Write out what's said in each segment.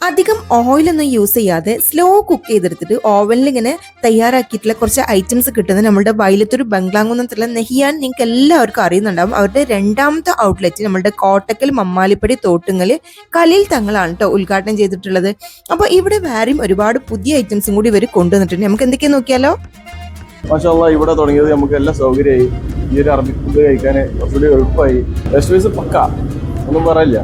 അധികം ഓയിലൊന്നും യൂസ് ചെയ്യാതെ slow cook ചെയ്തെടുത്തിട്ട് ഓവനിൽ ഇങ്ങനെ തയ്യാറാക്കിയിട്ടുള്ള കുറച്ച് ഐറ്റംസ് കിട്ടുന്നത് നമ്മുടെ വയലത്തൊരു ബംഗ്ലാങ്കുന്നത്തുള്ള നെഹിയാൻ നിങ്ങൾക്ക് എല്ലാവർക്കും അറിയുന്നുണ്ടാവും. അവരുടെ രണ്ടാമത്തെ ഔട്ട്ലെറ്റ് നമ്മുടെ കോട്ടക്കൽ മമ്മാലിപ്പടി തോട്ടുങ്ങൽ കലയിൽ തങ്ങളാണ് കേട്ടോ ഉദ്ഘാടനം ചെയ്തിട്ടുള്ളത്. അപ്പോൾ ഇവിടെ വേറെയും ഒരുപാട് പുതിയ ഐറ്റംസും കൂടി ഇവർ കൊണ്ടുവന്നിട്ടുണ്ട്. നമുക്ക് എന്തൊക്കെയാ നോക്കിയാലോ. മാഷാഅല്ലാഹ് ഇവിടെ തുടങ്ങിയത് നമുക്ക് എല്ലാ സൗകര്യമായി. ഈ ഒരു അറബിക് ഫുഡ് കഴിക്കാൻ കുറച്ചുകൂടി എളുപ്പമായി. റെസ്റ്റോറൻസ് പക്ക ഒന്നും പറയില്ല.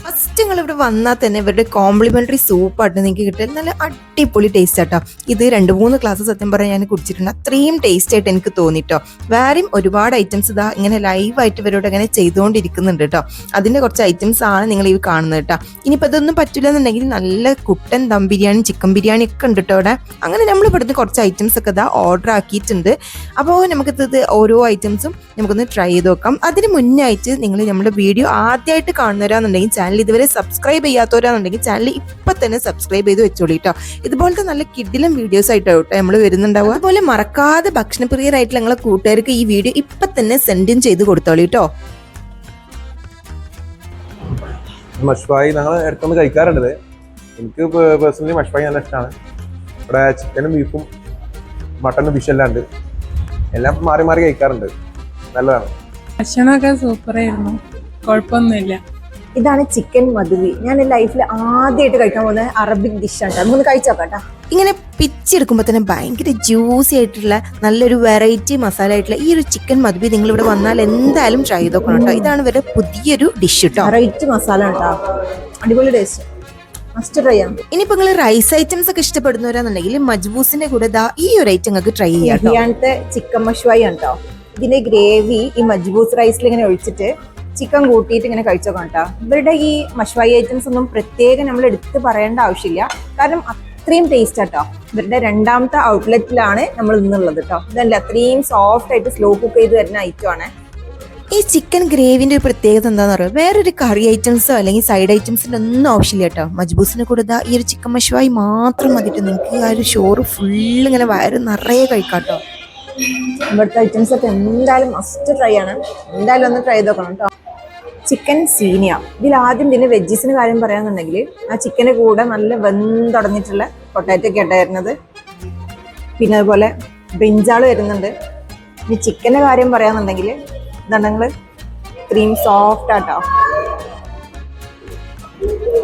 ഫസ്റ്റ് നിങ്ങൾ ഇവിടെ വന്നാൽ തന്നെ ഇവരുടെ കോംപ്ലിമെന്ററി സൂപ്പായിട്ട് നിങ്ങൾക്ക് കിട്ടുക നല്ല അടിപൊളി ടേസ്റ്റ് ആട്ടോ. ഇത് 2-3 ഗ്ലാസ് സത്യം പറയാൻ ഞാൻ കുടിച്ചിട്ടുണ്ട്. അത്രയും ടേസ്റ്റ് ആയിട്ട് എനിക്ക് തോന്നിട്ടോ. വേറെയും ഒരുപാട് ഐറ്റംസ് ഇതാ ഇങ്ങനെ ലൈവായിട്ട് ഇവരോട് ഇങ്ങനെ ചെയ്തുകൊണ്ടിരിക്കുന്നുണ്ട് കേട്ടോ. അതിൻ്റെ കുറച്ച് ഐറ്റംസ് ആണ് നിങ്ങൾ ഈ കാണുന്നത് കേട്ടോ. ഇനിയിപ്പോൾ ഇതൊന്നും പറ്റില്ല എന്നുണ്ടെങ്കിൽ നല്ല കുട്ടൻ ദം ബിരിയാണി ചിക്കൻ ബിരിയാണി ഒക്കെ ഉണ്ട് കേട്ടോ ഇവിടെ. അങ്ങനെ നമ്മൾ ഇവിടുന്ന് കുറച്ച് ഐറ്റംസ് ഒക്കെ ഇതാ ഓർഡർ ആക്കിയിട്ടുണ്ട്. അപ്പോൾ നമുക്കിത് ഓരോ ഐറ്റംസും നമുക്കൊന്ന് ട്രൈ ചെയ്ത് നോക്കാം. അതിന് മുന്നായിട്ട് നിങ്ങൾ നമ്മുടെ വീഡിയോ ആദ്യമായിട്ട് കാണുന്നവരാണെന്നുണ്ടെങ്കിൽ ചാനൽ ഇതുവരെ സബ്സ്ക്രൈബ് ചെയ്യാത്തവരാണെന്നുണ്ടെങ്കിൽ ചാനൽ ഇപ്പം തന്നെ സബ്സ്ക്രൈബ് ചെയ്ത് വെച്ചോളൂ കേട്ടോ. ഇതുപോലത്തെ നല്ല കിഡിലും വീഡിയോസ് ആയിട്ടോ നമ്മൾ വരുന്നുണ്ടാവുക. അതുപോലെ മറക്കാതെ ഭക്ഷണപ്രിയരായിട്ടുള്ള നിങ്ങളെ കൂട്ടുകാർക്ക് ഈ വീഡിയോ ഇപ്പം തന്നെ സെൻഡും ചെയ്ത് കൊടുത്തോളൂ കേട്ടോ. മഷ്വായി ഞങ്ങൾ ഇടയ്ക്കൊന്ന് കഴിക്കാറുണ്ട്. എനിക്ക് പേഴ്സണലി മഷ്വായി നല്ല ഇഷ്ടമാണ്. ഇവിടെ ചിക്കനും ബീഫും മട്ടനും ഫിഷ് എല്ലാം ഉണ്ട്. എല്ലാം മാറി മാറി കഴിക്കാറുണ്ട്. നല്ലതാണ്. ഭക്ഷണമൊക്കെ സൂപ്പറായിരുന്നു, കുഴപ്പമൊന്നുമില്ല. ഇതാണ് ചിക്കൻ മധുവി. ഞാൻ ലൈഫിൽ ആദ്യമായിട്ട് കഴിക്കാൻ പോകുന്നത് അറബിക് ഡിഷാണ്. നമുക്കൊന്ന് കഴിച്ചോക്കാട്ടോ. ഇങ്ങനെ പിച്ചെടുക്കുമ്പോൾ തന്നെ ഭയങ്കര ജ്യൂസി ആയിട്ടുള്ള നല്ലൊരു വെറൈറ്റി മസാല ആയിട്ടുള്ള ഈ ഒരു ചിക്കൻ മധുവി നിങ്ങൾ ഇവിടെ വന്നാൽ എന്തായാലും ട്രൈ ചെയ്ത് നോക്കണം കേട്ടോ. ഇതാണ് ഇവരുടെ പുതിയൊരു ഡിഷ് കേട്ടോ. വെറൈറ്റി മസാല കേട്ടോ, അടിപൊളി ടേസ്റ്റ്. മസ്റ്റ് ട്രൈ ചെയ്യാം. ഇനിയിപ്പോൾ നിങ്ങൾ റൈസ് ഐറ്റംസ് ഒക്കെ ഇഷ്ടപ്പെടുന്നവരാണെന്നുണ്ടെങ്കിൽ മജ്ബൂസിന്റെ കൂടെ ഈ ഒരു ഐറ്റം നിങ്ങൾക്ക് ട്രൈ ചെയ്യാം. ഇതിനകത്ത് ചിക്കൻ മഷ്വായി ആണ് കേട്ടോ. ഇതിന്റെ ഗ്രേവി ഈ മജ്ബൂസ് റൈസിൽ ഇങ്ങനെ ഒഴിച്ചിട്ട് ചിക്കൻ കൂട്ടിയിട്ട് ഇങ്ങനെ കഴിച്ചോക്കാം കേട്ടോ. ഇവരുടെ ഈ മഷ്വായി ഐറ്റംസ് ഒന്നും പ്രത്യേകം നമ്മൾ എടുത്ത് പറയേണ്ട ആവശ്യമില്ല, കാരണം അത്രയും ടേസ്റ്റ് ആട്ടോ. ഇവരുടെ രണ്ടാമത്തെ ഔട്ട്ലെറ്റിലാണ് നമ്മൾ ഇന്നുള്ളത് കേട്ടോ. ഇതല്ല അത്രയും സോഫ്റ്റ് ആയിട്ട് സ്ലോ കുക്ക് ചെയ്ത് വരുന്ന ഐറ്റം ആണ്. ഈ ചിക്കൻ ഗ്രേവിന്റെ ഒരു പ്രത്യേകത എന്താണെന്ന് പറയുക, വേറൊരു കറി ഐറ്റംസോ അല്ലെങ്കിൽ സൈഡ് ഐറ്റംസിൻ്റെ ഒന്നും ആവശ്യമില്ല കേട്ടോ. മജ്ബൂസിന് കൂടെ ഈ ഒരു ചിക്കൻ മഷ്വായി മാത്രം മതിയിട്ട് നിങ്ങൾക്ക് ആ ഒരു ചോറ് ഫുള്ള് ഇങ്ങനെ വയറ് നിറയെ കഴിക്കാം കേട്ടോ. ഇവിടുത്തെ ഐറ്റംസ് ഒക്കെ എന്തായാലും മസ്റ്റ് ട്രൈ ആണ്. എന്തായാലും ഒന്ന് ട്രൈ ചെയ്ത് നോക്കണം കേട്ടോ. ചിക്കൻ സീനിയ. ഇതിൽ ആദ്യം പിന്നെ വെജീസിന് കാര്യം പറയാന്നുണ്ടെങ്കിൽ ആ ചിക്കൻ്റെ കൂടെ നല്ല വെന്തുടഞ്ഞിട്ടുള്ള പൊട്ടാറ്റോ ഒക്കെ ആയിട്ട് വരുന്നത്. പിന്നെ അതുപോലെ ബ്രിഞ്ചാൾ വരുന്നുണ്ട്. ഇനി ചിക്കൻ്റെ കാര്യം പറയാന്നുണ്ടെങ്കിൽ ഇതുണ്ടെങ്കിൽ ക്രീം സോഫ്റ്റ് ആട്ടോ.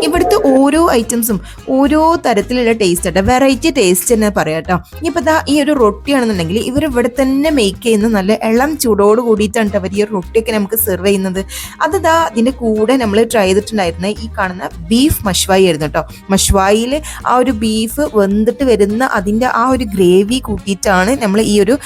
ഇവിടുത്തെ ഓരോ ഐറ്റംസും ഓരോ തരത്തിലുള്ള ടേസ്റ്റ് ആട്ടോ, വെറൈറ്റി ടേസ്റ്റ് തന്നെ പറയാം കേട്ടോ. ഇനിയിപ്പോൾ ഈ ഒരു റൊട്ടിയാണെന്നുണ്ടെങ്കിൽ ഇവർ ഇവിടെ തന്നെ മേക്ക് ചെയ്യുന്ന നല്ല ഇളം ചൂടോട് കൂടിയിട്ടാണ് അവർ ഈ റൊട്ടിയൊക്കെ നമുക്ക് സെർവ് ചെയ്യുന്നത്. അത് അതിൻ്റെ കൂടെ നമ്മൾ ട്രൈ ചെയ്തിട്ടുണ്ടായിരുന്ന ഈ കാണുന്ന ബീഫ് മഷ്വായി ആയിരുന്നു കേട്ടോ. മഷ്വായിൽ ആ ഒരു ബീഫ് വെന്തിട്ട് വരുന്ന അതിൻ്റെ ആ ഒരു ഗ്രേവി കൂട്ടിയിട്ടാണ് നമ്മൾ ഈ ഒരു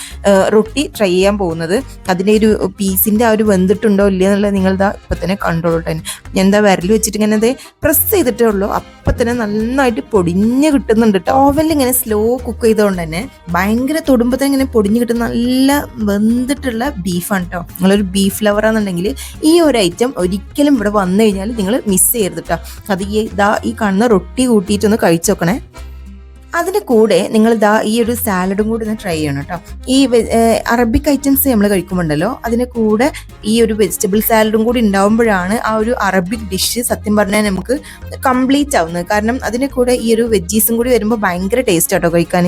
റൊട്ടി ട്രൈ ചെയ്യാൻ പോകുന്നത്. അതിൻ്റെ ഒരു പീസിൻ്റെ ആ ഒരു വെന്തിട്ടുണ്ടോ ഇല്ല എന്നുള്ളത് നിങ്ങൾ ഇപ്പം തന്നെ കണ്ടോളൂ കേട്ടോ. ഞാൻ വിരൽ വെച്ചിട്ട് ഇങ്ങനെ പ്രസ് ചെയ്തിട്ടേ ഉള്ളൂ, അപ്പം തന്നെ നന്നായിട്ട് പൊടിഞ്ഞ് കിട്ടുന്നുണ്ട് കേട്ടോ. ഓവനിൽ ഇങ്ങനെ സ്ലോ കുക്ക് ചെയ്തുകൊണ്ട് തന്നെ ഭയങ്കര തൊടുമ്പോൾ തന്നെ ഇങ്ങനെ പൊടിഞ്ഞ് കിട്ടുന്ന നല്ല വെന്തിട്ടുള്ള ബീഫാണ് കേട്ടോ. നിങ്ങളൊരു ബീഫ് ലവറാണെന്നുണ്ടെങ്കിൽ ഈ ഒരു ഐറ്റം ഒരിക്കലും ഇവിടെ വന്നു കഴിഞ്ഞാൽ നിങ്ങൾ മിസ് ചെയ്യരുത് കേട്ടോ. അത് ഈ കാണുന്ന റൊട്ടി കൂട്ടിയിട്ടൊന്ന് കഴിച്ചു നോക്കണേ. അതിൻ്റെ കൂടെ നിങ്ങൾ ഈ ഒരു സാലഡും കൂടി ഒന്ന് ട്രൈ ചെയ്യണം കേട്ടോ. ഈ അറബിക് ഐറ്റംസ് നമ്മൾ കഴിക്കുമ്പോണ്ടല്ലോ അതിൻ്റെ കൂടെ ഈ ഒരു വെജിറ്റബിൾ സാലഡും കൂടി ഉണ്ടാവുമ്പോഴാണ് ആ ഒരു അറബിക് ഡിഷ് സത്യം പറഞ്ഞാൽ നമുക്ക് കംപ്ലീറ്റ് ആവുന്നത്. കാരണം അതിൻ്റെ കൂടെ ഈ ഒരു വെജീസും കൂടി വരുമ്പോൾ ഭയങ്കര ടേസ്റ്റ് ആട്ടോ കഴിക്കാൻ.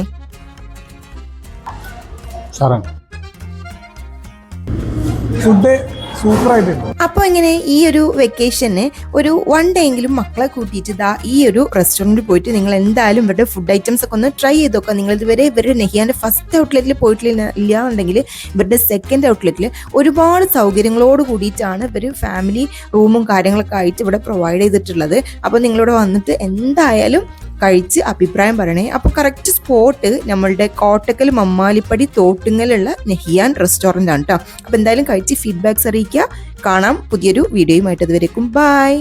ഫുഡ് സൂപ്പറായിട്ടുണ്ട്. അപ്പോൾ ഇങ്ങനെ ഈ ഒരു വെക്കേഷന് ഒരു 1 ഡേ എങ്കിലും മക്കളെ കൂട്ടിയിട്ട് ഈ ഒരു റെസ്റ്റോറൻറ്റിൽ പോയിട്ട് നിങ്ങൾ എന്തായാലും ഇവരുടെ ഫുഡ് ഐറ്റംസ് ഒക്കെ ഒന്ന് ട്രൈ ചെയ്ത് നോക്കുക. നിങ്ങൾ ഇതുവരെ ഇവരുടെ നെഹിയാൻ്റെ ഫസ്റ്റ് ഔട്ട്ലെറ്റിൽ പോയിട്ടില്ല എന്നുണ്ടെങ്കിൽ ഇവരുടെ സെക്കൻഡ് ഔട്ട്ലെറ്റിൽ ഒരുപാട് സൗകര്യങ്ങളോട് കൂടിയിട്ടാണ് ഇവർ ഫാമിലി റൂമും കാര്യങ്ങളൊക്കെ ആയിട്ട് ഇവിടെ പ്രൊവൈഡ് ചെയ്തിട്ടുള്ളത്. അപ്പോൾ നിങ്ങളിവിടെ വന്നിട്ട് എന്തായാലും കഴിച്ച് അഭിപ്രായം പറയണേ. അപ്പോൾ കറക്റ്റ് സ്പോട്ട് നമ്മളുടെ കോട്ടക്കൽ മമ്മാലിപ്പടി തോട്ടുങ്ങലുള്ള നെഹിയാൻ റെസ്റ്റോറൻ്റ് ആണ് കേട്ടോ. അപ്പോൾ എന്തായാലും കഴിച്ച് ഫീഡ്ബാക്ക്സ് അറിയിക്കുക. കാണാം പുതിയൊരു വീഡിയോയുമായിട്ട്. അതുവരേക്കും ബൈ.